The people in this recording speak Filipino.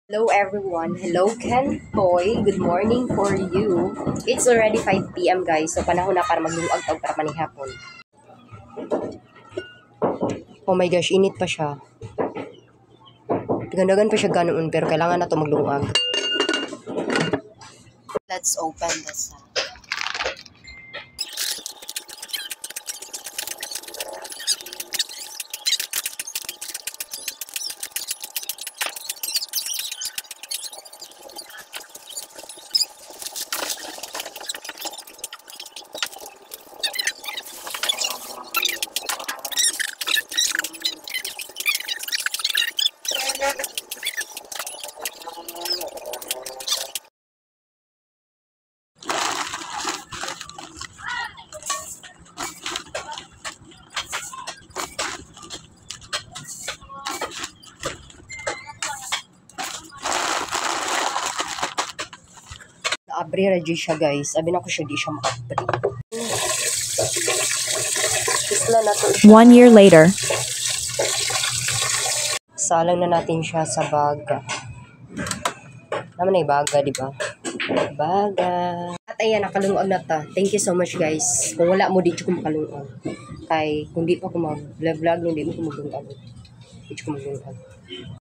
Hello everyone. Hello Ken Boy. Good morning for you. It's already 5 p.m. guys. So panahon na para maglungag tawag para manihapon. Oh my gosh, init pa siya. Gandagan pa siya ganoon pero kailangan na to maglungag. Let's open this up. Abri ra siya guys. Abi na ko siya di siya makabri. Isla na to siya. 1 year later. Salang na natin siya sa baga. Naman na baga, di ba? Baga. At ayan, nakalungag na ta. Thank you so much guys. Kung wala mo, di ko makalungag. Kay, kung di pa ko mag-vlog, hindi mo ko maglungag. Di ko maglungag.